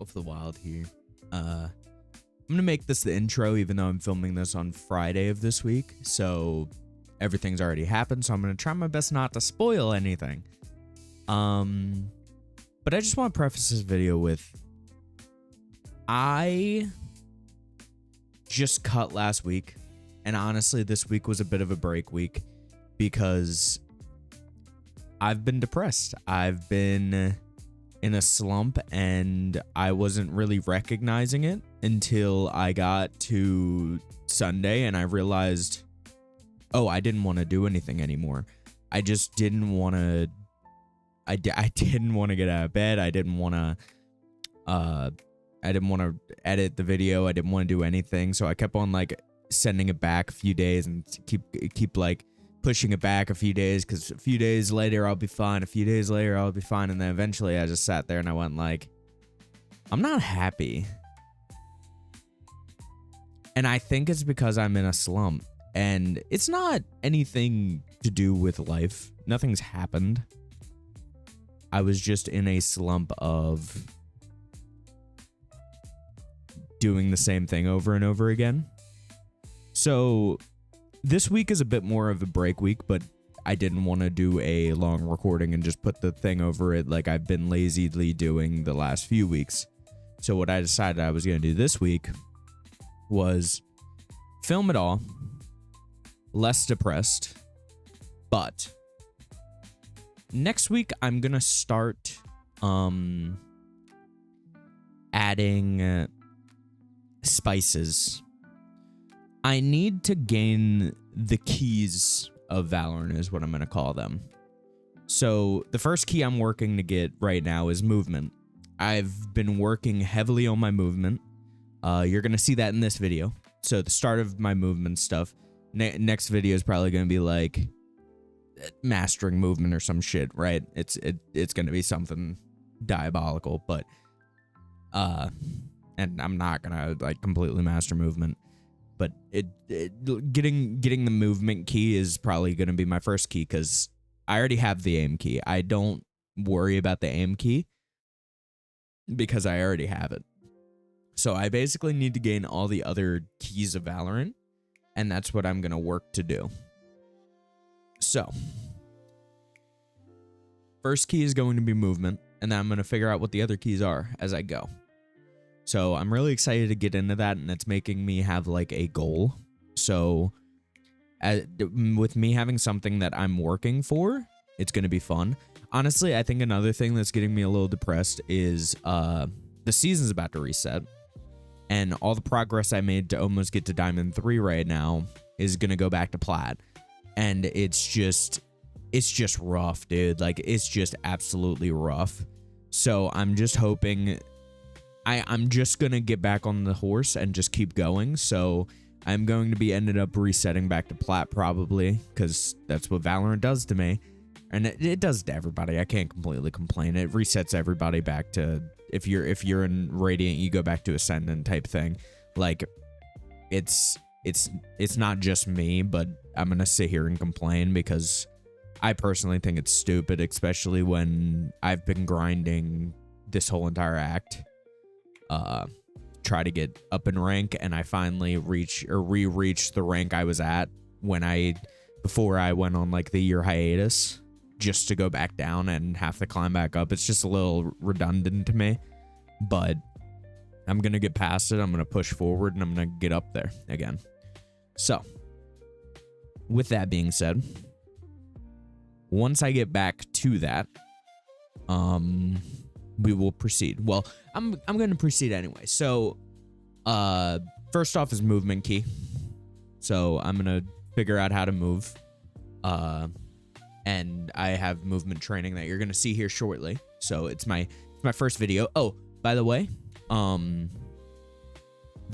of the Wild here. I'm gonna make this the intro, even though I'm filming this on Friday of this week, so everything's already happened. So I'm gonna try my best not to spoil anything. But I just want to preface this video with I just cut last week, and honestly, this week was a bit of a break week because I've been depressed. I've been in a slump, and I wasn't really recognizing it until I got to Sunday and I realized, oh, I didn't want to do anything anymore. I just didn't want to. I didn't want to get out of bed. I didn't want to edit the video. I didn't want to do anything. So I kept on like sending it back a few days and keep like pushing it back a few days, because a few days later I'll be fine. A few days later I'll be fine. And then eventually I just sat there and I went like, I'm not happy. And I think it's because I'm in a slump, and it's not anything to do with life. Nothing's happened. I was just in a slump of doing the same thing over and over again. So this week is a bit more of a break week, but I didn't want to do a long recording and just put the thing over it like I've been lazily doing the last few weeks. So what I decided I was going to do this week was film it all, less depressed, but next week I'm going to start adding spices. I need to gain the keys of Valorant is what I'm going to call them. So the first key I'm working to get right now is movement. I've been working heavily on my movement. You're going to see that in this video. So the start of my movement stuff. Next video is probably going to be like mastering movement or some shit, right? It's going to be something diabolical, but and I'm not going to like completely master movement. But getting the movement key is probably going to be my first key, because I already have the aim key. I don't worry about the aim key because I already have it. So I basically need to gain all the other keys of Valorant, and that's what I'm going to work to do. So first key is going to be movement, and then I'm going to figure out what the other keys are as I go. So I'm really excited to get into that, and it's making me have like a goal. So with me having something that I'm working for, it's going to be fun. Honestly, I think another thing that's getting me a little depressed is the season's about to reset, and all the progress I made to almost get to Diamond 3 right now is going to go back to Plat. And it's just rough, dude. Like, it's just absolutely rough. So I'm just hoping I'm just going to get back on the horse and just keep going. So I'm going to be ended up resetting back to Plat probably, because that's what Valorant does to me. And it does to everybody. I can't completely complain. It resets everybody back to, if you're in Radiant, you go back to Ascendant type thing. Like, it's not just me, but I'm going to sit here and complain because I personally think it's stupid, especially when I've been grinding this whole entire act. Try to get up in rank, and I finally re-reached the rank I was at before I went on like the year hiatus, just to go back down and have to climb back up. It's just a little redundant to me, but I'm gonna get past it. I'm gonna push forward, and I'm gonna get up there again. So with that being said, once I get back to that, we will proceed. Well, I'm going to proceed anyway. So, first off is movement key. So I'm going to figure out how to move. And I have movement training that you're going to see here shortly. So it's my first video. Oh, by the way, the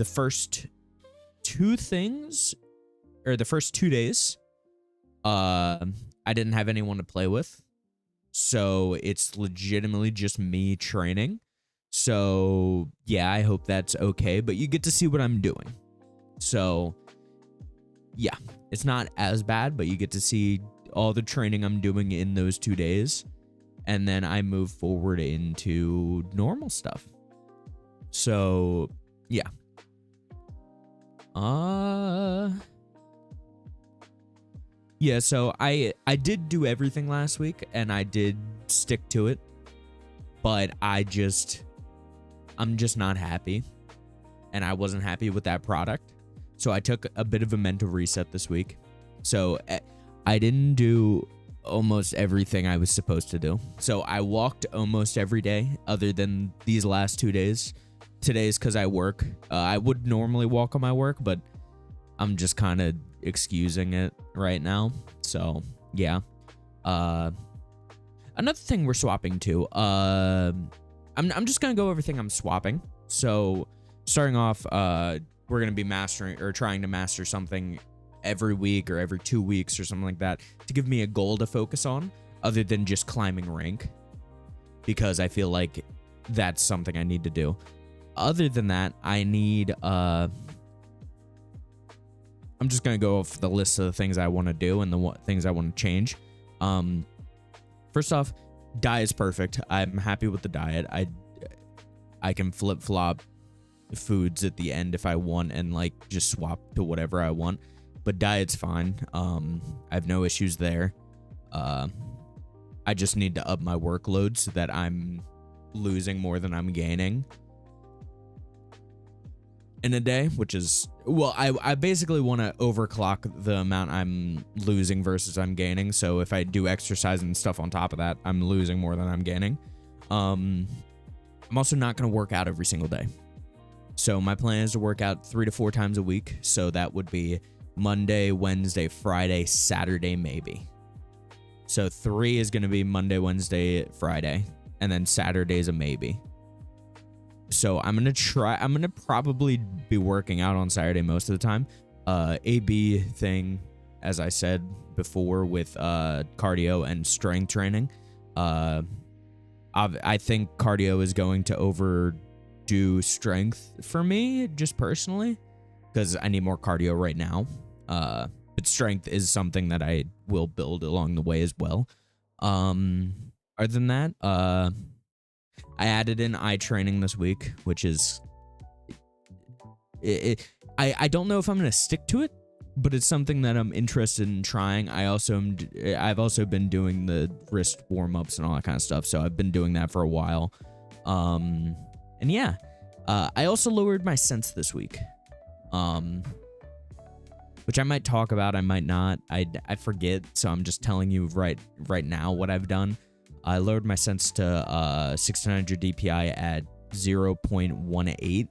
first two things, or the first 2 days, I didn't have anyone to play with. So it's legitimately just me training. So yeah, I hope that's okay, but you get to see what I'm doing. So yeah, it's not as bad, but you get to see all the training I'm doing in those 2 days. And then I move forward into normal stuff. So yeah. Yeah, so I did do everything last week and I did stick to it, but I'm just not happy, and I wasn't happy with that product. So I took a bit of a mental reset this week. So I didn't do almost everything I was supposed to do. So I walked almost every day other than these last 2 days. Today's because I work. I would normally walk on my work, but I'm just kind of excusing it right now. So yeah. Another thing we're swapping to. I'm just gonna go over everything I'm swapping. So starting off, we're gonna be mastering or trying to master something every week or every 2 weeks or something like that to give me a goal to focus on other than just climbing rank, because I feel like that's something I need to do. Other than that, I need I'm just gonna go off the list of the things I want to do and the things I want to change. First off, diet's perfect. I'm happy with the diet. I can flip-flop foods at the end if I want and like just swap to whatever I want. But diet's fine. I have no issues there. I just need to up my workload so that I'm losing more than I'm gaining in a day, which is, well, I basically want to overclock the amount I'm losing versus I'm gaining. So if I do exercise and stuff on top of that, I'm losing more than I'm gaining. I'm also not going to work out every single day. So my plan is to work out 3 to 4 times a week. So that would be Monday, Wednesday, Friday, Saturday, maybe. So 3 is going to be Monday, Wednesday, Friday, and then Saturday's a maybe. So I'm going to probably be working out on Saturday most of the time. AB thing, as I said before, with cardio and strength training. I think cardio is going to overdo strength for me, just personally, because I need more cardio right now. But strength is something that I will build along the way as well. Other than that, I added in eye training this week, which is I don't know if I'm gonna stick to it, but it's something that I'm interested in trying. I've also been doing the wrist warm-ups and all that kind of stuff, so I've been doing that for a while. And yeah, I also lowered my sense this week, which I might talk about, I might not. I forget, so I'm just telling you right now what I've done. I lowered my sense to 1600 DPI at 0.18,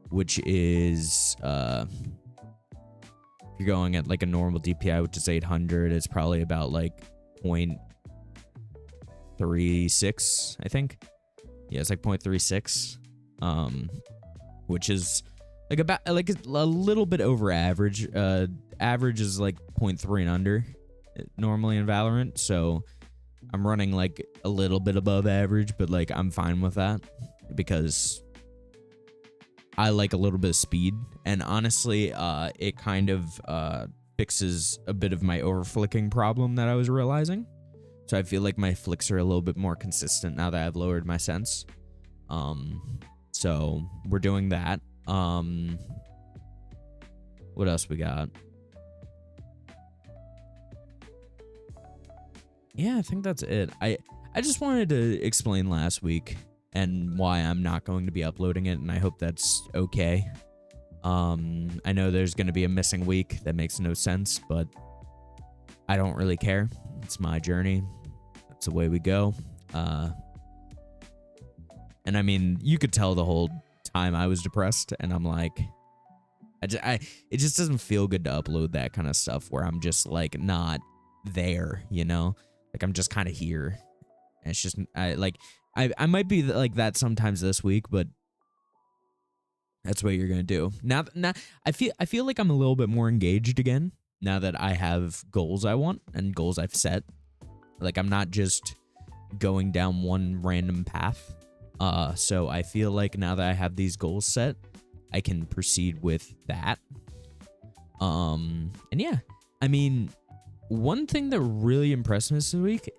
which is if you're going at like a normal DPI, which is 800, it's probably about like 0.36, I think. Yeah, it's like 0.36, which is like about like a little bit over average. Average is like 0.3 and under normally in Valorant, so I'm running like a little bit above average, but like I'm fine with that because I like a little bit of speed, and honestly, it kind of fixes a bit of my overflicking problem that I was realizing. So I feel like my flicks are a little bit more consistent now that I've lowered my sense. So we're doing that. What else we got? Yeah, I think that's it. I just wanted to explain last week and why I'm not going to be uploading it, and I hope that's okay. I know there's going to be a missing week that makes no sense, but I don't really care. It's my journey. That's the way we go. And I mean, you could tell the whole time I was depressed, and I'm like, it just doesn't feel good to upload that kind of stuff where I'm just like not there, you know? Like I'm just kind of here. And it's just I might be like that sometimes this week, but that's what you're gonna do. Now I feel like I'm a little bit more engaged again now that I have goals I want and goals I've set. Like I'm not just going down one random path. So I feel like now that I have these goals set, I can proceed with that. And yeah, I mean, one thing that really impressed me this week,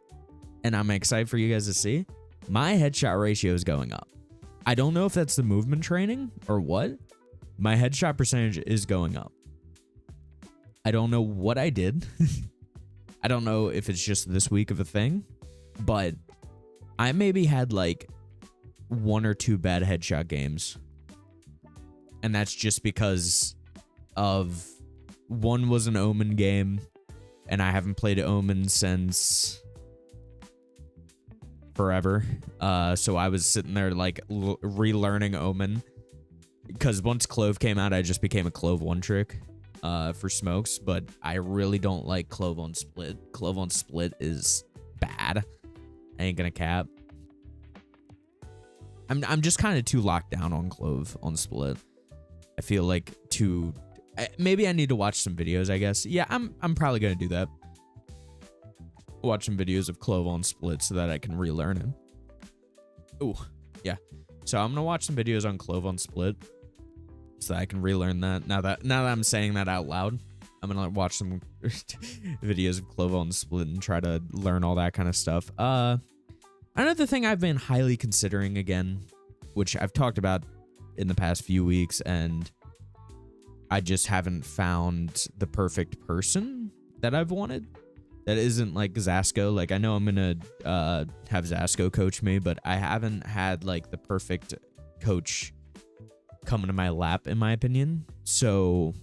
and I'm excited for you guys to see, my headshot ratio is going up. I don't know if that's the movement training or what. My headshot percentage is going up. I don't know what I did. I don't know if it's just this week of a thing, but I maybe had like 1 or 2 bad headshot games. And that's just because of one was an Omen game, and I haven't played Omen since forever. So I was sitting there like relearning Omen, because once Clove came out, I just became a Clove one trick for smokes, but I really don't like Clove on Split. Clove on Split is bad. I ain't gonna cap. I'm just kind of too locked down on Clove on Split. I feel like maybe I need to watch some videos, I guess. Yeah, I'm probably gonna do that. Watch some videos of Clove on Split so that I can relearn it. Ooh, yeah. So I'm gonna watch some videos on Clove on Split so that I can relearn that. Now that I'm saying that out loud, I'm gonna watch some videos of Clove on Split and try to learn all that kind of stuff. Another thing I've been highly considering again, which I've talked about in the past few weeks, and I just haven't found the perfect person that I've wanted. That isn't like Zasco. Like, I know I'm gonna have Zasco coach me, but I haven't had like the perfect coach come into my lap, in my opinion. So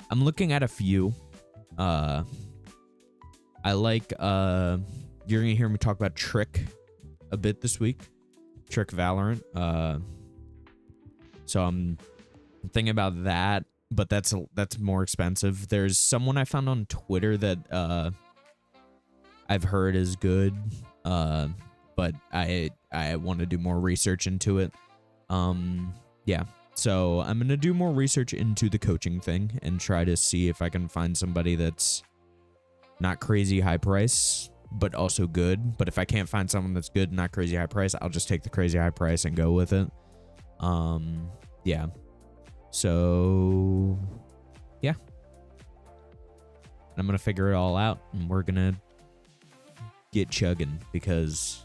I'm looking at a few. I like you're gonna hear me talk about Trick a bit this week. Trick Valorant. So I'm thinking about that, but that's more expensive. There's someone I found on Twitter that I've heard is good, but I want to do more research into it. Yeah, so I'm gonna do more research into the coaching thing and try to see if I can find somebody that's not crazy high price, but also good. But if I can't find someone that's good and not crazy high price, I'll just take the crazy high price and go with it. Yeah. So yeah, I'm gonna figure it all out, and we're gonna get chugging, because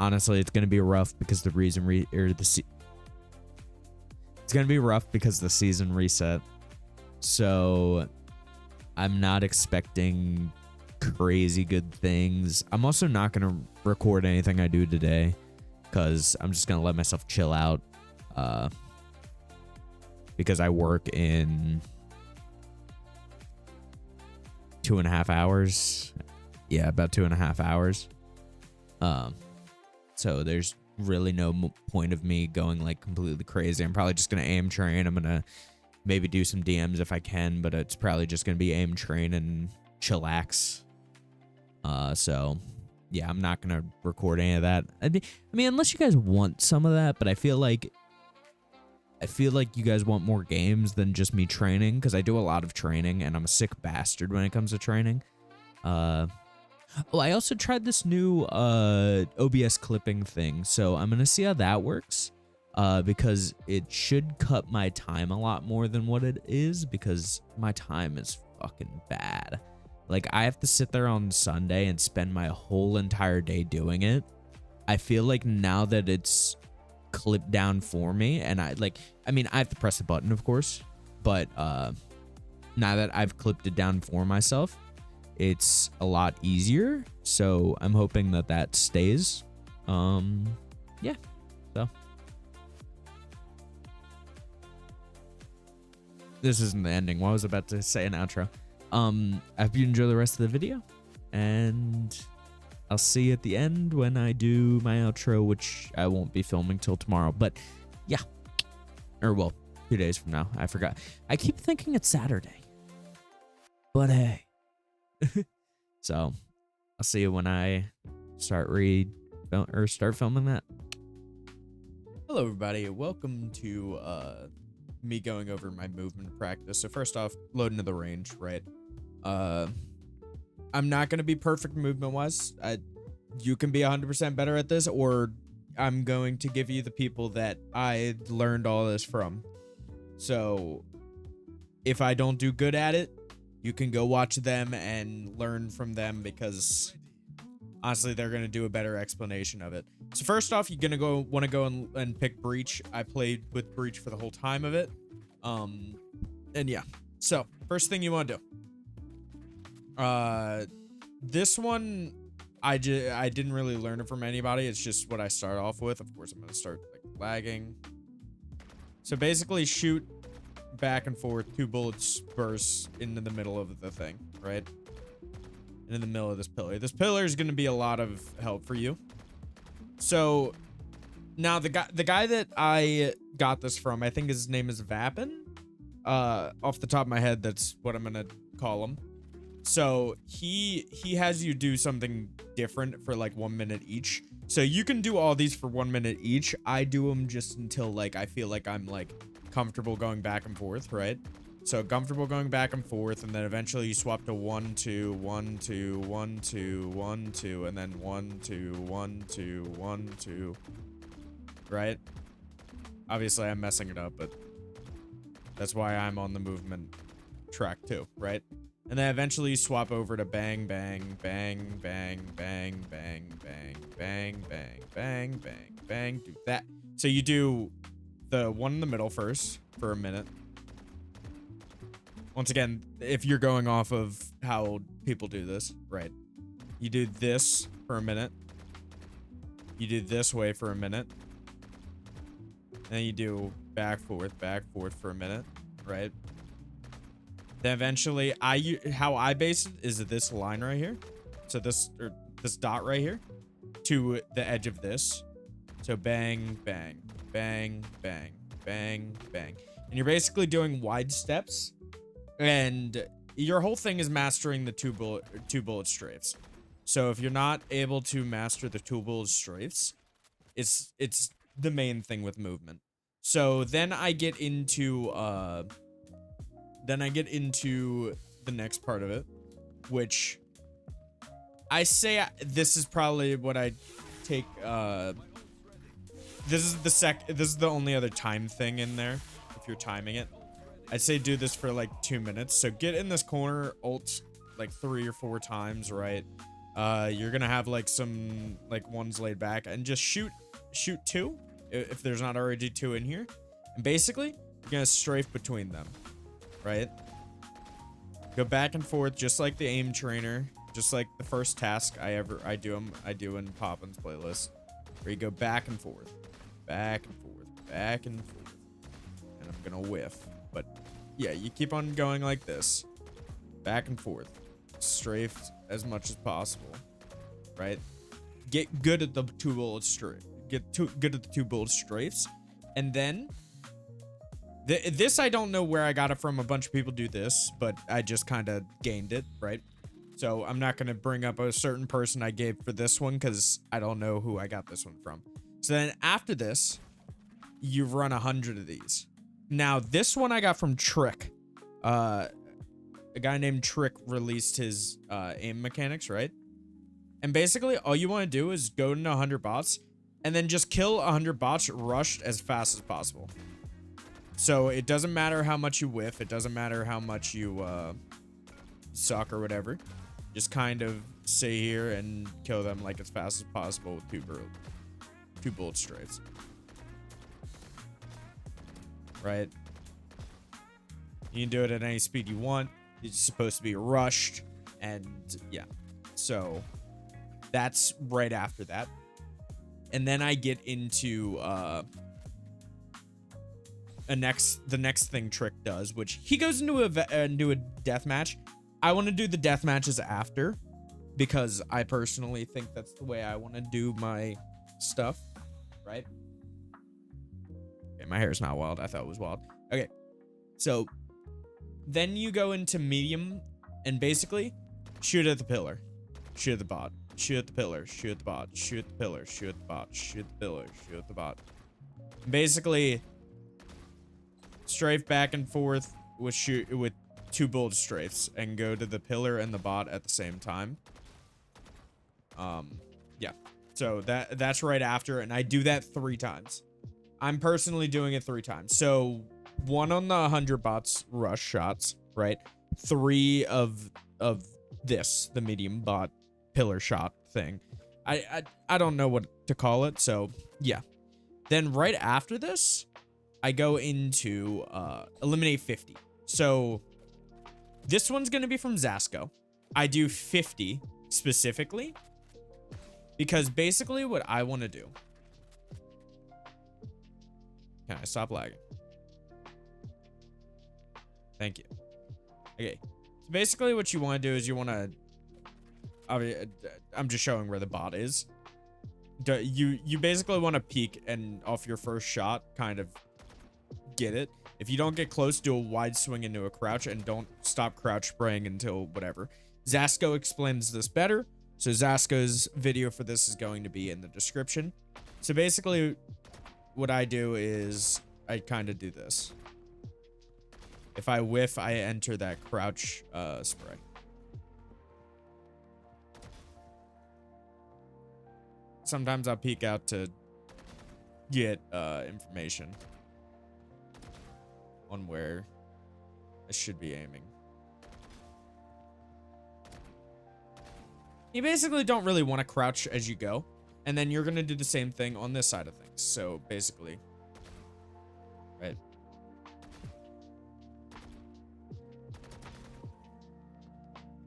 honestly, it's gonna be rough because it's gonna be rough because the season reset. So I'm not expecting crazy good things. I'm also not gonna record anything I do today, because I'm just gonna let myself chill out. Because I work in 2.5 hours. Yeah, about 2.5 hours. So there's really no point of me going like completely crazy. I'm probably just gonna aim train. I'm gonna maybe do some DMs if I can, but it's probably just gonna be aim train and chillax. So yeah, I'm not gonna record any of that. I mean, unless you guys want some of that, but I feel like you guys want more games than just me training, because I do a lot of training and I'm a sick bastard when it comes to training. Oh, I also tried this new OBS clipping thing, so I'm gonna see how that works, because it should cut my time a lot more than what it is, because my time is fucking bad. Like, I have to sit there on Sunday and spend my whole entire day doing it. I feel like now that it's clipped down for me, and I have to press the button, of course, but now that I've clipped it down for myself, it's a lot easier. So I'm hoping that stays. Yeah. So this isn't the ending. Well, I was about to say an outro. I hope you enjoy the rest of the video, and I'll see you at the end when I do my outro, which I won't be filming till tomorrow. But yeah, or well, 2 days from now. I forgot. I keep thinking it's Saturday, but hey. So I'll see you when I start filming that. Hello, everybody. Welcome to me going over my movement practice. So first off, loading to the range, right? I'm not going to be perfect movement-wise. You can be 100% better at this, or I'm going to give you the people that I learned all this from. So if I don't do good at it, you can go watch them and learn from them, because honestly, they're going to do a better explanation of it. So first off, you're going to want to go and pick Breach. I played with Breach for the whole time of it. And yeah, so first thing you want to do, this one, I didn't really learn it from anybody. It's just what I start off with. Of course, I'm going to start like lagging. So basically shoot back and forth, 2 bullets burst into the middle of the thing, right? And in the middle of this pillar. This pillar is going to be a lot of help for you. So now the guy that I got this from, I think his name is Vapin. Off the top of my head, that's what I'm going to call him. So he has you do something different for like 1 minute each. So you can do all these for 1 minute each. I do them just until like I feel like I'm like comfortable going back and forth, right? So comfortable going back and forth, and then eventually you swap to 1 2 1 2 1 2 1 2, and then 1 2 1 2 1 2, right? Obviously I'm messing it up, but that's why I'm on the movement track too, right? And then eventually you swap over to bang, bang, bang, bang, bang, bang, bang, bang, bang, bang, bang, bang. Do that. So you do the one in the middle first for a minute. Once again, if you're going off of how people do this, right? You do this for a minute. You do this way for a minute. And then you do back, forth for a minute, right? Then eventually, how I base it is this line right here. So this dot right here to the edge of this. So bang, bang, bang, bang, bang, bang. And you're basically doing wide steps. And your whole thing is mastering the two bullet strafes. So if you're not able to master the 2 bullet strafes, it's the main thing with movement. So then I get into the next part of it, which I say this is probably what I take. This is the only other time thing in there. If you're timing it, I'd say do this for like 2 minutes. So get in this corner, ult like 3 or 4 times, right? You're gonna have like some like ones laid back, and just shoot 2 if there's not already 2 in here. And basically, you're gonna strafe between them, right? Go back and forth just like the aim trainer, just like the first task I do in Poppin's playlist, where you go back and forth, back and forth, back and forth, and I'm gonna whiff. But yeah, you keep on going like this, back and forth, strafed as much as possible, right? Get good at the 2 bullet strafe. Good at the 2 bullet strafes, and then this I don't know where I got it from. A bunch of people do this, but I just kind of gained it, right? So I'm not gonna bring up a certain person I gave for this one because I don't know who I got this one from. So then after this, you run 100 of these. Now this one I got from Trick. A guy named Trick released his aim mechanics, right? And basically all you want to do is go into 100 bots and then just kill 100 bots rushed as fast as possible. So it doesn't matter how much you whiff. It doesn't matter how much you suck or whatever. Just kind of stay here and kill them like as fast as possible with 2 bullet strafes. Right? You can do it at any speed you want. It's supposed to be rushed. And yeah. So that's right after that. And then I get into the next thing Trick does, which he goes into a death match. I want to do the death matches after, because I personally think that's the way I want to do my stuff, right? Okay, my hair's not wild. I thought it was wild. Okay, so then you go into medium and basically shoot at the pillar, shoot at the bot, shoot at the pillar, shoot at the bot, shoot at the pillar, shoot at the bot, shoot at the pillar, shoot at the bot. Basically strafe back and forth with 2 bullet strafes and go to the pillar and the bot at the same time. Yeah. So that's right after, and I do that 3 times. I'm personally doing it 3 times. So 1 on the 100 bots rush shots, right? 3 of this, the medium bot pillar shot thing. I don't know what to call it. So yeah. Then right after this, I go into eliminate 50. So this one's going to be from Zasco. I do 50 specifically because basically what I want to do. Can I stop lagging? Thank you. Okay. So basically what you want to do is you want to, I'm just showing where the bot is. You basically want to peek and off your first shot kind of get it. If you don't get close, do a wide swing into a crouch and don't stop crouch spraying until whatever. Zasco explains this better. So Zasco's video for this is going to be in the description. So basically what I do is I kind of do this. If I whiff, I enter that crouch spray. Sometimes I'll peek out to get information on where I should be aiming. You basically don't really want to crouch as you go, and then you're going to do the same thing on this side of things. So basically, right.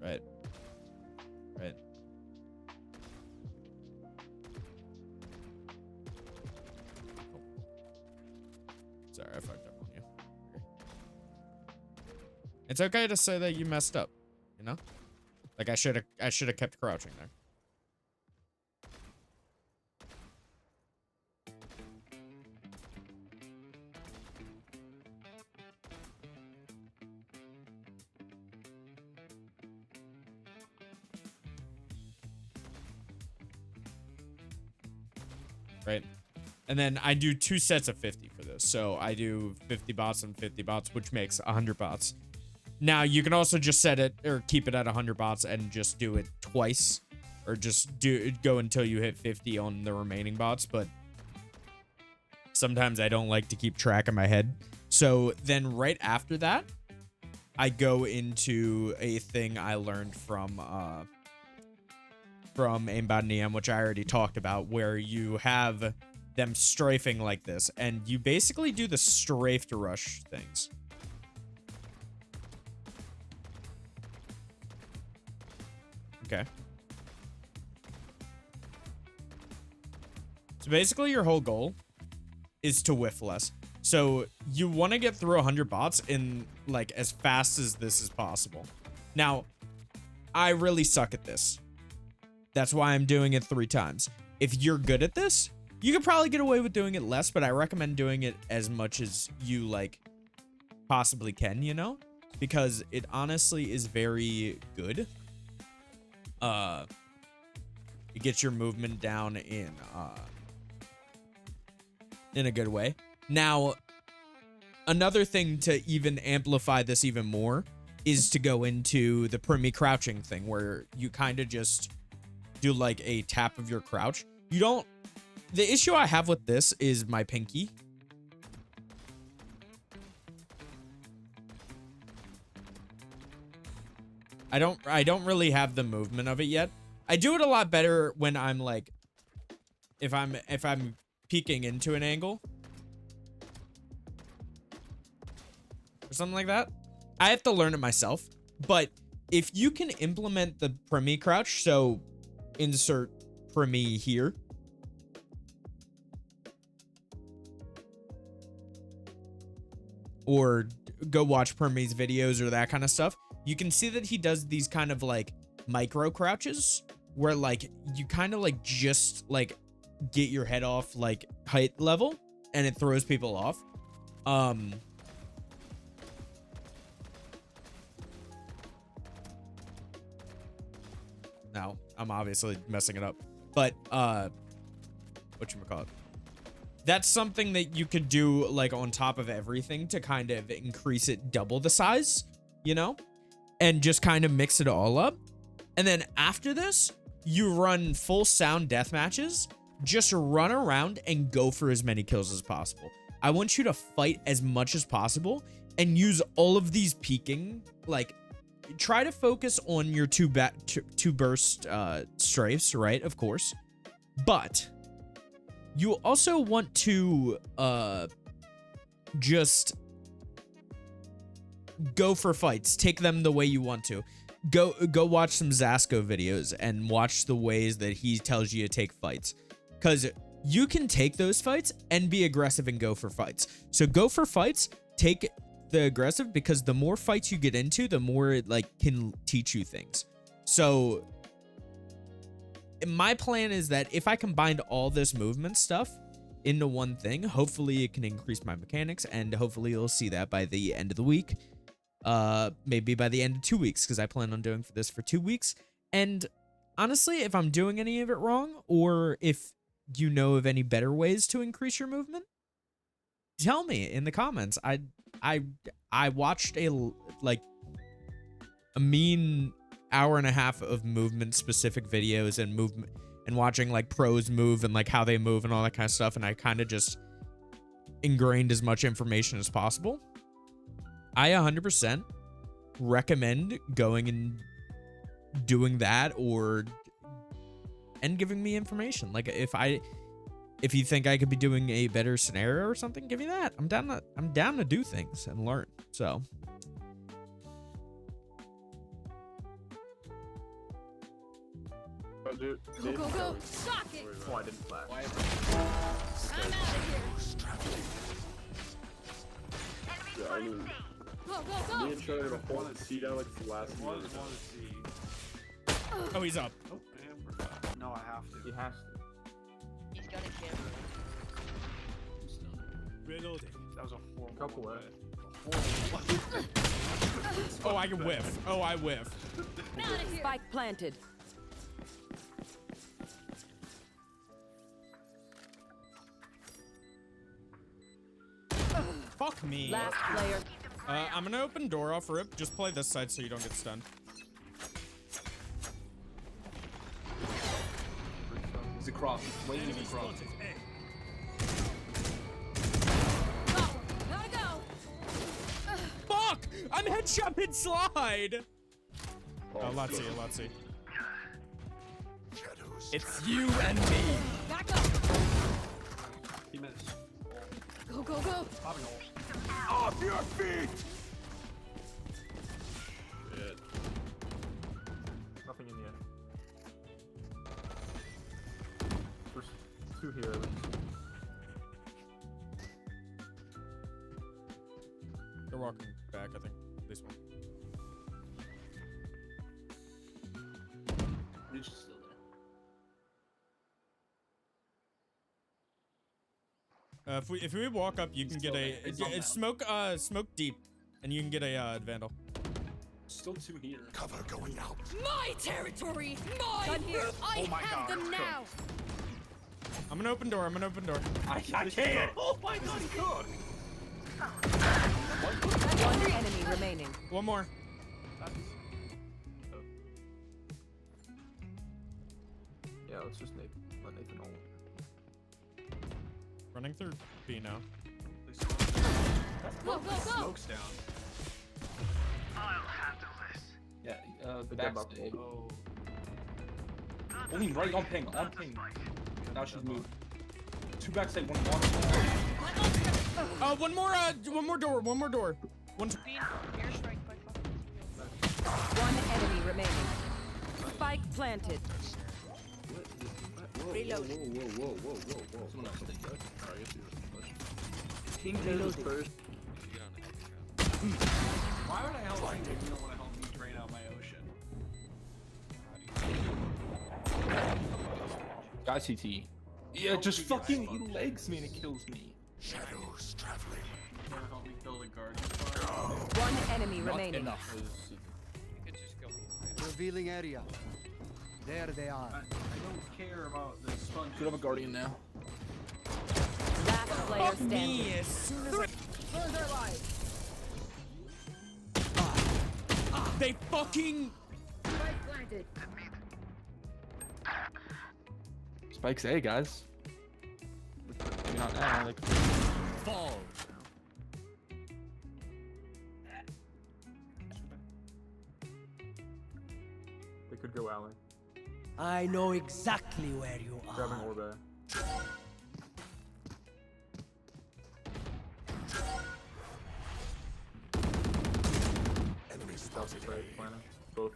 Right. Right. Sorry, I fucked up on you. It's okay to say that you messed up, you know? Like I should have kept crouching there. Right? And then I do 2 sets of 50 for this. So I do 50 bots and 50 bots, which makes 100 bots. Now, you can also just set it or keep it at 100 bots and just do it twice. Or just go until you hit 50 on the remaining bots. But sometimes I don't like to keep track in my head. So then right after that, I go into a thing I learned from Aimbot and EM, which I already talked about, where you have them strafing like this. And you basically do the strafe to rush things. Okay. So basically your whole goal is to whiff less. So you want to get through 100 bots in like as fast as this is possible. Now, I really suck at this. That's why I'm doing it 3 times. If you're good at this, you could probably get away with doing it less, but I recommend doing it as much as you like possibly can, you know? Because it honestly is very good. It gets your movement down in a good way. Now, another thing to even amplify this even more is to go into the primi crouching thing, where you kind of just do like a tap of your crouch. You don't. The issue I have with this is my pinky. I don't really have the movement of it yet. I do it a lot better when I'm like, if I'm peeking into an angle or something like that. I have to learn it myself, but if you can implement the primi crouch, so insert primi here. Or go watch Permi's videos or that kind of stuff. You can see that he does these kind of like micro crouches where like you kind of like just like get your head off like height level and it throws people off. Now I'm obviously messing it up, but whatchamacallit? That's something that you could do like on top of everything to kind of increase it double the size, you know, and just kind of mix it all up. And then after this, you run full sound death matches. Just run around and go for as many kills as possible. I want you to fight as much as possible and use all of these peeking. Like, try to focus on your two burst strafes, right? Of course. But you also want to just go for fights. Take them the way you want to. Go watch some Zasco videos and watch the ways that he tells you to take fights. Because you can take those fights and be aggressive and go for fights. So go for fights, take the aggressive, because the more fights you get into, the more it like can teach you things. So my plan is that if I combined all this movement stuff into one thing, hopefully it can increase my mechanics, and hopefully you'll see that by the end of the week. Maybe by the end of 2 weeks, because I plan on doing this for 2 weeks. And honestly, if I'm doing any of it wrong, or if you know of any better ways to increase your movement, tell me in the comments. I watched a mean hour and a half of movement specific videos and watching like pros move and like how they move and all that kind of stuff, and I kind of just ingrained as much information as possible. I 100% recommend going and doing that, and giving me information. Like if you think I could be doing a better scenario or something, give me that. I'm down to do things and learn. So go, go, go. Shocking. Oh, I didn't flash. I'm out of here. Yeah, I mean, Go, go, me go. and Trey are gonna hold the seat down like the last one. oh, he's up. Oh, no, I have to. He has to. He's got a camera. Reloading. That was a horrible. Couple play. Oh, I can whiff. Oh, I whiff. I'm out of here. Spike planted. Fuck me. Last player. I'm gonna open door off rip. Just play this side so you don't get stunned. He's across. Waiting is across. Go. Gotta go. Fuck! I'm headshot mid slide. Oh, let's see. It's you and me. Back up. He missed. Go, go, go. Popping hole. Off your feet! Shit. Nothing in yet. There's two here at least. They're walking back, I think. This one. Reach is still there. If we walk up, you can get a smoke deep, and you can get a vandal. Still two here. Cover going out. My territory. Mine. I Oh my have God. them now. I'm gonna open door. I can't. Oh my God, he could. One enemy remaining. One more. Yeah, let's just let Nathan hold. Running through B now. Go, go, go. Smoke's down. Yeah, The back deadlock stage. hold. Oh. Only right on ping, Now she's moved. Two backside, one One more door. One. Airstrike by One enemy remaining. Spike planted. Reload. Whoa. Someone else take that. Alright, I guess you push. King goes first. Why would I help you? You don't want to help me drain out my ocean. Guy CT. Yeah, just fucking he legs me and it kills me. Shadows traveling. You wanna help me build a garden? One enemy remaining. Enough. You could just go. Revealing area. There they are. I don't care about the sponge. Could have a guardian now. Last player standing. As soon as they fucking. Spike planted. Spike's A, guys. Maybe not now. Like. Fall. They could go alley. I know exactly where you Grabbing are. orb A. Enemy South spotted. right, planning. Both.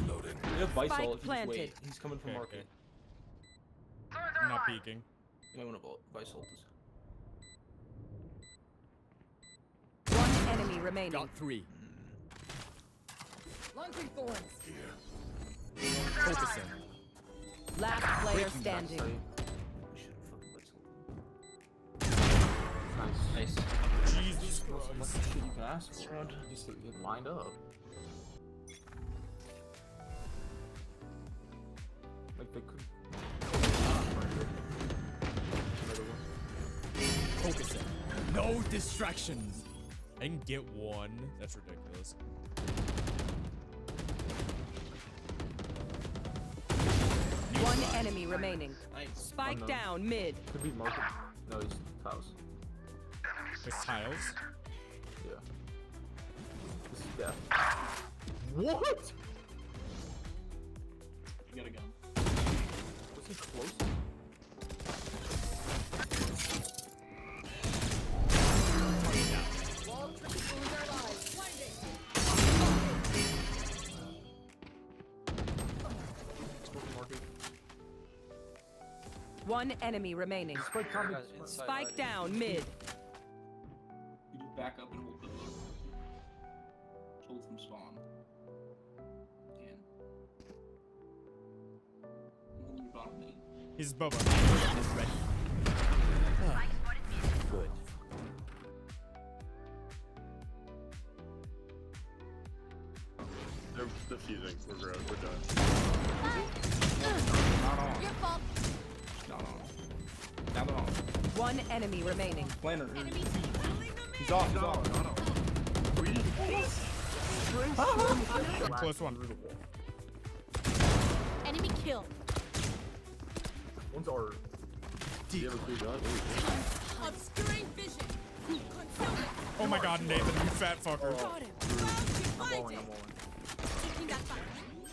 Reloading. We have Vice Spike ult if you just wait. planted. He's coming from Okay, market. I'm not peeking. You might want to Vice ult this. One enemy remaining. Got 3. Launching thorns. Focusing. Last player standing. Backside. We should have fucking Vice ult. Nice. Nice. Jesus So much Christ. shit you can ask for. Just get lined up. Like they could. Another one. Focusing. No distractions. I can get one. That's ridiculous. One enemy remaining. Nice. Spike no. down mid. Could be market. No, he's house. There's tiles. Yeah. This is death. What? You got a gun. Was he close? Wall trick ruins our lives. Blinding. Smoke market. One enemy remaining. Spike coming. Spike down mid. You just back up and hold the hold from spawn. Again. Hold your bottom main. He's Boba. Is ready. Good. They're defusing. We're done. Not on. Your fault. Not on. Down the hall. One enemy remaining. Planner. Enemy. He's off. He's off. Close one. Enemy kill. One's our. Do you have a clear gun? Obscuring vision. Concealment. Oh my god, Nathan, you fat fucker. Got him. I'm Well, walling. I'm walling. taking that fire.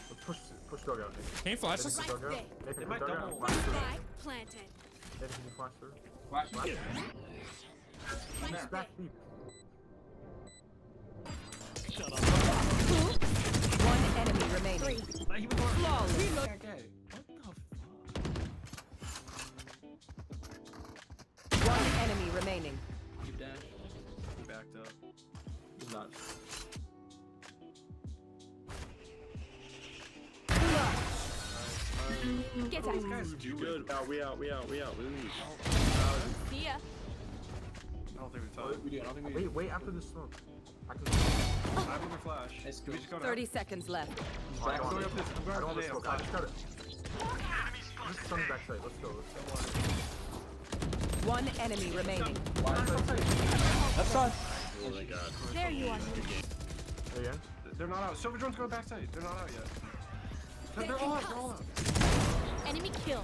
Let's push dugout. Nathan. Can you flash us? Right Dugout. there. Nathan, might dugout. double. Flash through. Spike planted. Nathan, can you flash through? Flash. Right Back there. deep. One enemy remaining. Flawless. One enemy remaining. Keep dash. He backed up. He's not. Get out. You good? We out. We lose. See ya. I don't think we We do. I don't think we do. Wait after the smoke. I can. I have a flash. Nice. Can we just go down? 30 seconds left. I don't have the smoke. I just got it. Just sunny backside. Let's go. One enemy remaining. Left side. Oh my god. There you are. Again. They're not out. Silver drone's going backside. They're not out yet. They're all out. They're all out. Enemy kill.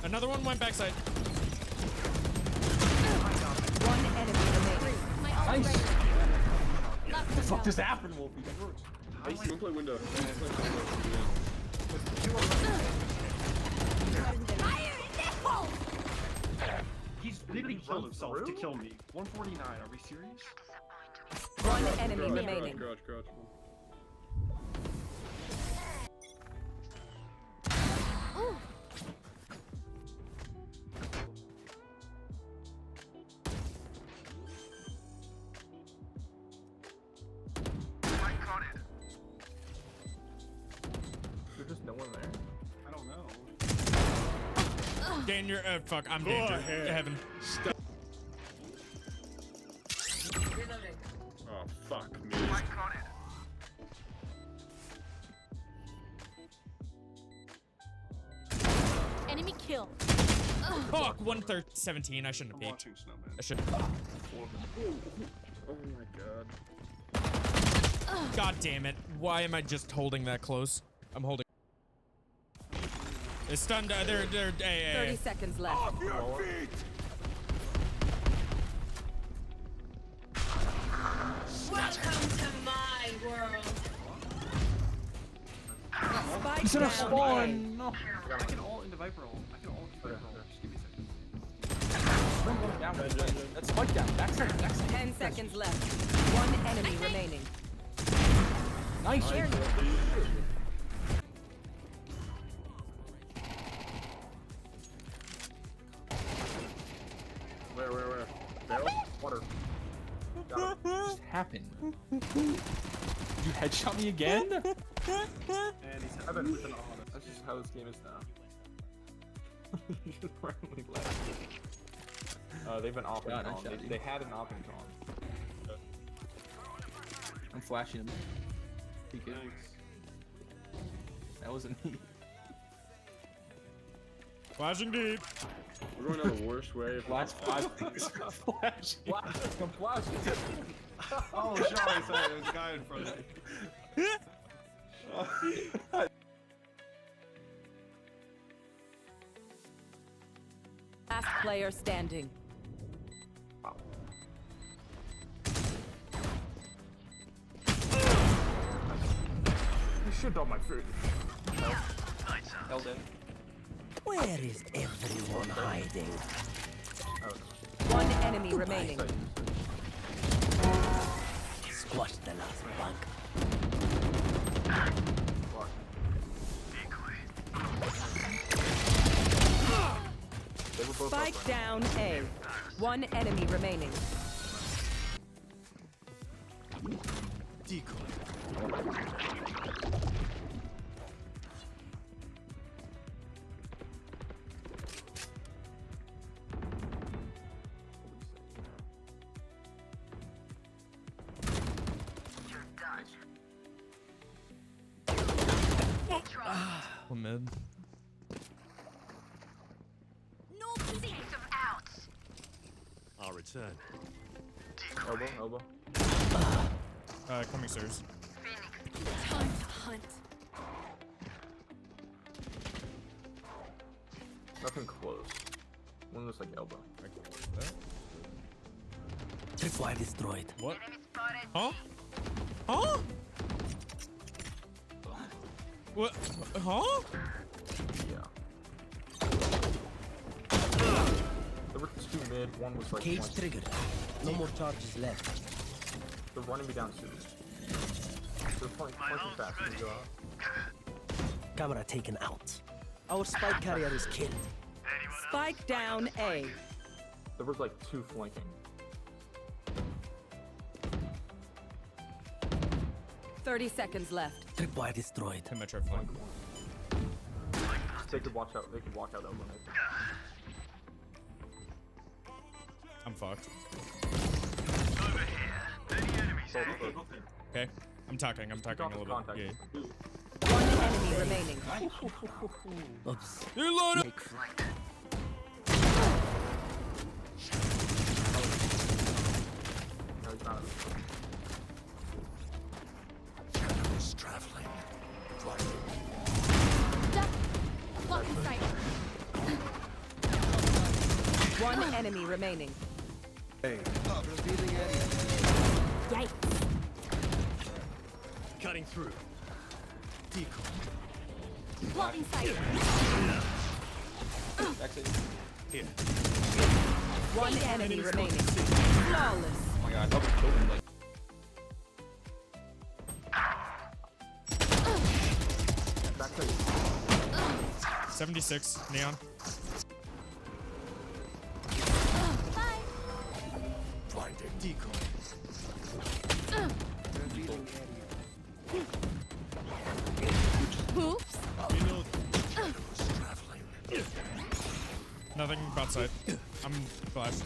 Another one went backside. One enemy remaining. My ult Nice. ready. Lock The them fuck down. just happened, Wolfie? Hey, someone play window. Fire in the hole. He's literally killed himself to kill me. 149. Are we serious? One enemy remaining. Garage. Ooh. There's just no one there. I don't know. Dan, fuck, I'm danger. Heaven. Oh fuck me. Enemy kill. Fuck, 117. I shouldn't have peeked. Snowman. I should. Oh my god. God damn it. Why am I just holding that close? I'm holding. It's stunned. They're 30 seconds left. Welcome to my world. Spike He's in a down spawn. No. I I can ult into Viper ult. I can ult into Okay, Viper ult. okay. Just give me a second. Bring one down. That's spike down. Backside. A. Backside. 10 seconds left. One enemy remaining. Nice. Where? Barrel? Water. Got him. Just happened. Did you headshot me again? And he's Evan, with an auto. That's just how this game is now. Just randomly left. They've been opping God, I Kong. shot you. They had an opping Kong. I'm flashing him. He good. Thanks. That wasn't me. Flashing deep. We're going down the worst way of Last 5 things. Flashing. I'm flashing. Oh, sorry, there's a guy in front of me. Last player standing. You shit on my food. Held in. Where is everyone hiding? One enemy remaining. Squash the last bug. They were both Spike down A. One enemy remaining. One mid. No peeking. I'll return. Elbow. Coming stairs. Time to hunt. Nothing close. One was like elbow. Tripwire destroyed. What? Huh? Huh? What? Huh? Yeah. There were two mid, one was like Cage 20. triggered. No more charges left. They're running me down soon. They're flanking fast. Can you go out? Camera taken out. Our spike carrier is killed. Spike down A. There was like two flanking. 30 seconds left. Tripwire destroyed. Hit my trip flank. They could watch out. They could walk out elbow. I'm fucked. Both. Okay. I'm talking a little bit. Contact. Yeah. One enemy remaining. Oops. You're loaded. No, he's not. Shadows traveling. Duck. Lock in sight. One enemy remaining. Yikes. Cutting through. Decoy. Lock in sight. Backside. Here. One enemy remaining. Flawless. Oh my god, double killed him. Like, 76. Neon. Bye. Blinding. Decoy. Oops. Reload. Shadows traveling. Nothing outside. I'm flashed.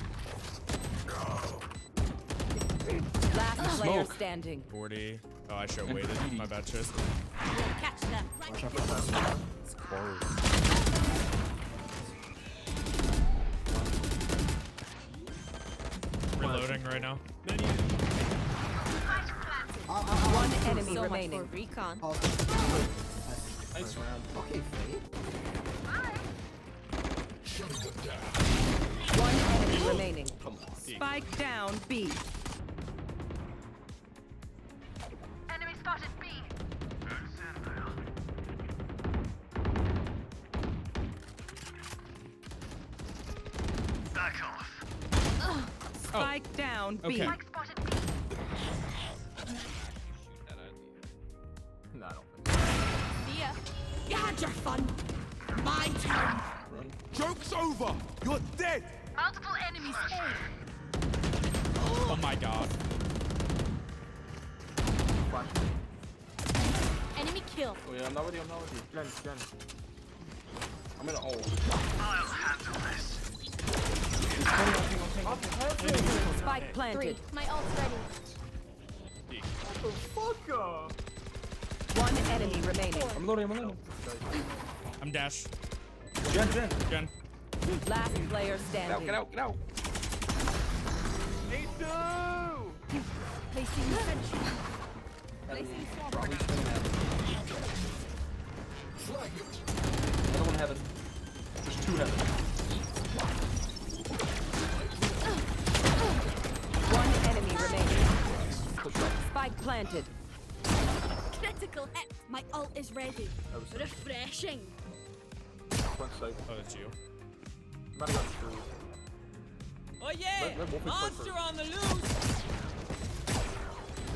Last player standing. 40. Oh, I should have waited. My bad, Chase. Catch them. Right. It's close. Reloading right now. One enemy remaining. Recon. nice round. One enemy remaining. Come on. Spike down B. Enemy spotted B. Spike down B. Okay. Shoot that idea. No, I don't think See ya. You had your fun. My turn. Joke's over! You're dead! Multiple enemies. Oh my god. Flash. Enemy kill. Oh yeah, I'm not with you. Gen. I'm in a hole. Spike 3. planted. My ult's ready. What the fuck? One enemy remaining. I'm loading. I'm dash. Gen. Gen. Last player standing. Get out. Placing sentry. Placing swarm. Probably spinning heaven. Another one heaven. There's 2 heaven. One enemy remaining. Push up. Spike planted. Critical hit. My ult is ready. Refreshing. Front side. Oh, that's you. Might have got screwed. Oh yeah! Let Wolfie play Monster first. on the loose!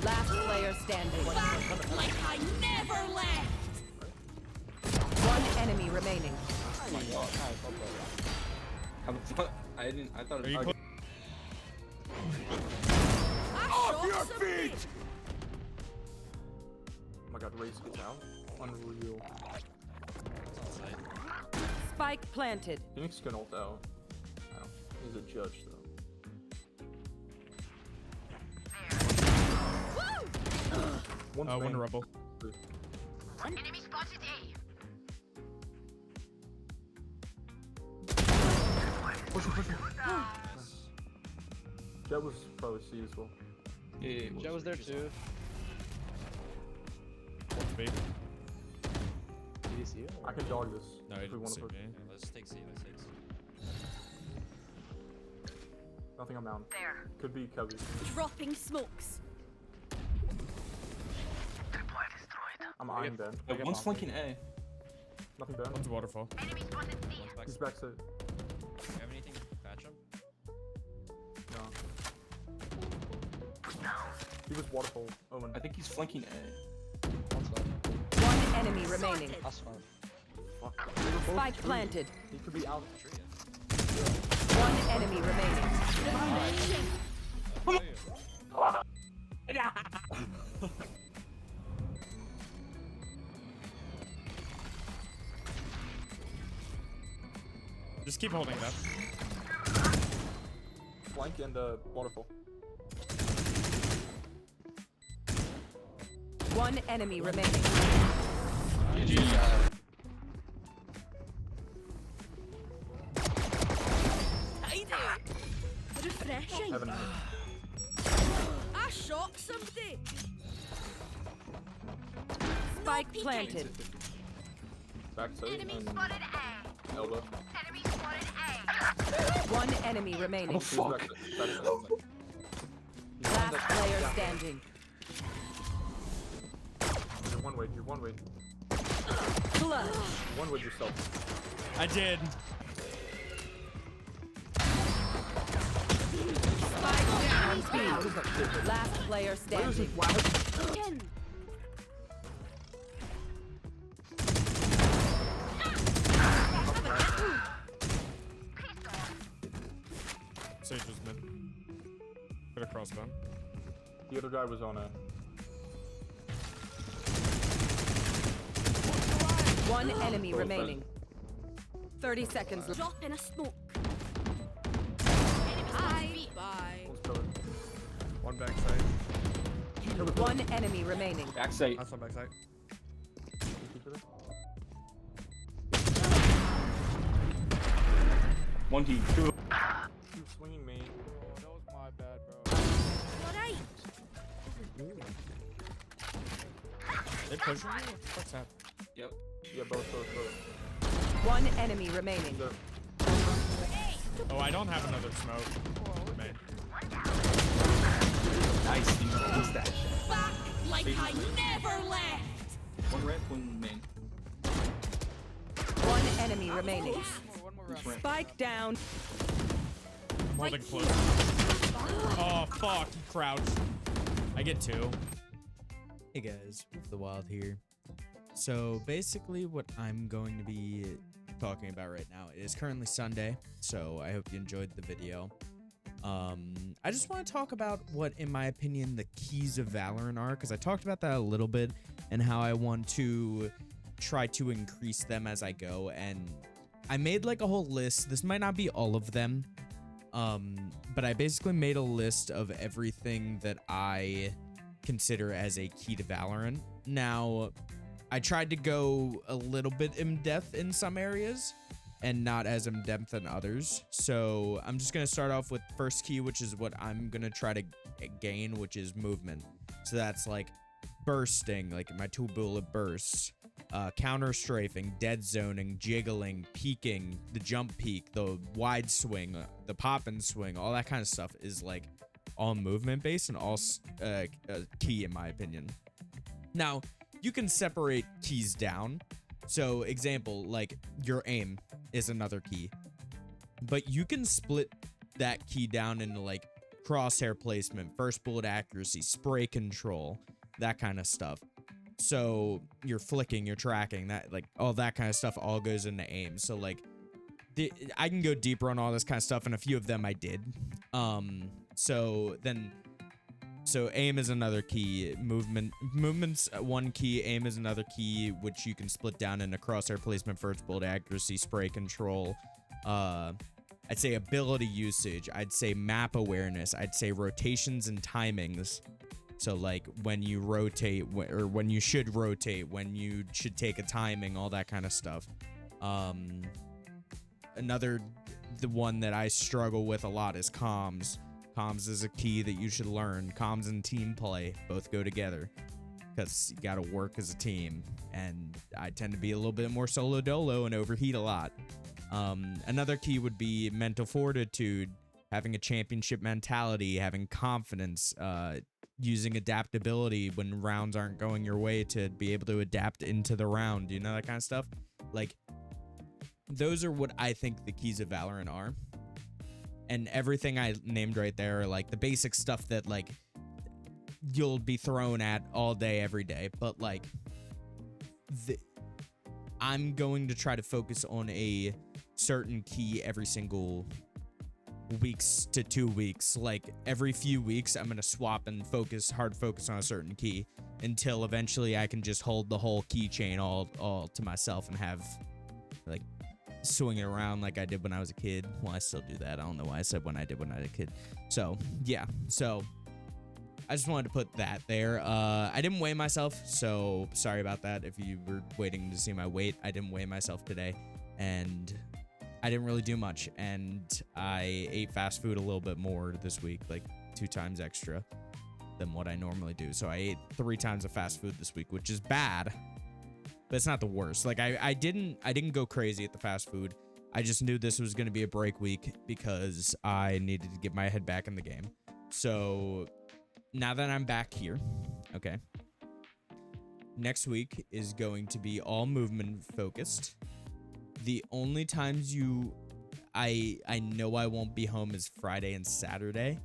Last player standing. Back like I never left. One enemy remaining. Oh my god. I thought Are you it close? I Off your shot somebody. feet! Oh my god, Race gets out. Unreal. Spike planted. Phoenix can ult out. I don't. He's a judge though. One's One main. rubble. Enemy spotted A. Push. Jet was probably C as well. Yeah. Jet was there too. One's B. Did he see you? I can dog this. No, if he we didn't wanna see push. me. Let's take C, let's take C. Nothing on mountain. There. Could be Cubby. Dropping smokes. I'm eyeing Ben. One's flanking A. Nothing Ben. One's waterfall. One's back. He's backside. Do you have anything to patch him? No. He was waterfall. Owen. I think he's flanking A. One enemy remaining. That's fine. Fuck. They were both Spike tree. planted. He could be out. One enemy remaining. Just keep holding that. Flank and waterfall. One enemy remaining. Tidy. Refreshing. Heaven. I shot somebody. Spike planted. Backside Enemy and spotted elbow. Enemy spotted One enemy remaining. Oh fuck. Backside. Last player standing. You're one way. You're one way. Clutch. One way yourself. I did. Spike down B. Last player Where is he standing. flat? Again. Sage was mid. Put a crossbow. The other guy was on a. One enemy Both remaining. 30 seconds left. Drop in a smoke. Enemy bye. One's pillar. One backside. One enemy remaining. Backside. That's one backside. One team. Two. Keep swinging me. That was my bad, bro. Alright. They pushing me? What the fuck's happening? Yep. Yeah, both. One enemy remaining. There. Oh, I don't have another smoke. Man. Nice. What's that? Back like I never left. One red, one main. One enemy remaining. One more round. Spike down. I'm holding Right close. here. Oh, fuck. He crouched. I get 2. Hey guys, Wolf the Wild here. So basically what I'm going to be talking about right now is currently Sunday, so I hope you enjoyed the video. I just want to talk about what, in my opinion, the keys of Valorant are, because I talked about that a little bit and how I want to try to increase them as I go, and I made like a whole list. This might not be all of them, but I basically made a list of everything that I consider as a key to Valorant. Now, I tried to go a little bit in depth in some areas and not as in depth in others. So I'm just going to start off with first key, which is what I'm going to try to gain, which is movement. So that's like bursting, like my 2-bullet bursts, counter strafing, dead zoning, jiggling, peeking, the jump peek, the wide swing, the pop and swing, all that kind of stuff is like all movement based and all key in my opinion. Now, you can separate keys down. So example, like your aim is another key, but you can split that key down into like crosshair placement, first bullet accuracy, spray control, that kind of stuff. So you're flicking, you're tracking, that like all that kind of stuff all goes into aim. So like I can go deeper on all this kind of stuff, and a few of them I did. So aim is another key, movement's one key, aim is another key, which you can split down into crosshair placement, first bullet accuracy, spray control, I'd say ability usage, I'd say map awareness, I'd say rotations and timings. So like when you rotate, or when you should rotate, when you should take a timing, all that kind of stuff. The one that I struggle with a lot is comms. Comms is a key that you should learn. Comms and team play both go together because you got to work as a team. And I tend to be a little bit more solo dolo and overheat a lot. Another key would be mental fortitude, having a championship mentality, having confidence, using adaptability when rounds aren't going your way to be able to adapt into the round. You know, that kind of stuff. Like, those are what I think the keys of Valorant are. And everything I named right there are like the basic stuff that like you'll be thrown at all day, every day. But like I'm going to try to focus on a certain key every single weeks to 2 weeks. Like every few weeks, I'm going to swap and hard focus on a certain key until eventually I can just hold the whole keychain all to myself and have like swing it around like I did when I was a kid. Well, I still do that. I don't know why I said when I did when I was a kid. So yeah, so I just wanted to put that there. I didn't weigh myself, so sorry about that. If you were waiting to see my weight, I didn't weigh myself today, and I didn't really do much. And I ate fast food a little bit more this week, like 2 times extra than what I normally do. So I ate 3 times of fast food this week, which is bad. But it's not the worst. Like I didn't go crazy at the fast food. I just knew this was going to be a break week because I needed to get my head back in the game. So now that I'm back here, okay, next week is going to be all movement focused. The only times I know I won't be home is Friday and Saturday.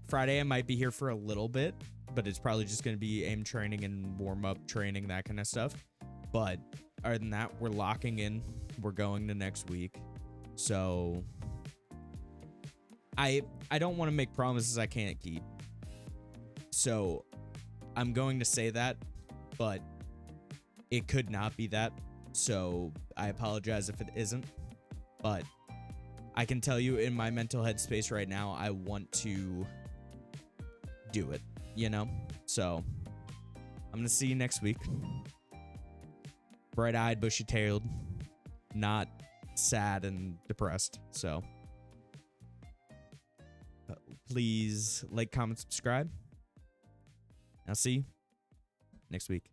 Friday I might be here for a little bit, but it's probably just going to be aim training and warm-up training, that kind of stuff. But other than that, we're locking in. We're going to next week. So I don't want to make promises I can't keep. So I'm going to say that, but it could not be that. So I apologize if it isn't. But I can tell you in my mental headspace right now, I want to do it. You know, so I'm gonna see you next week. Bright-eyed, bushy-tailed, not sad and depressed. So please like, comment, subscribe. I'll see you next week.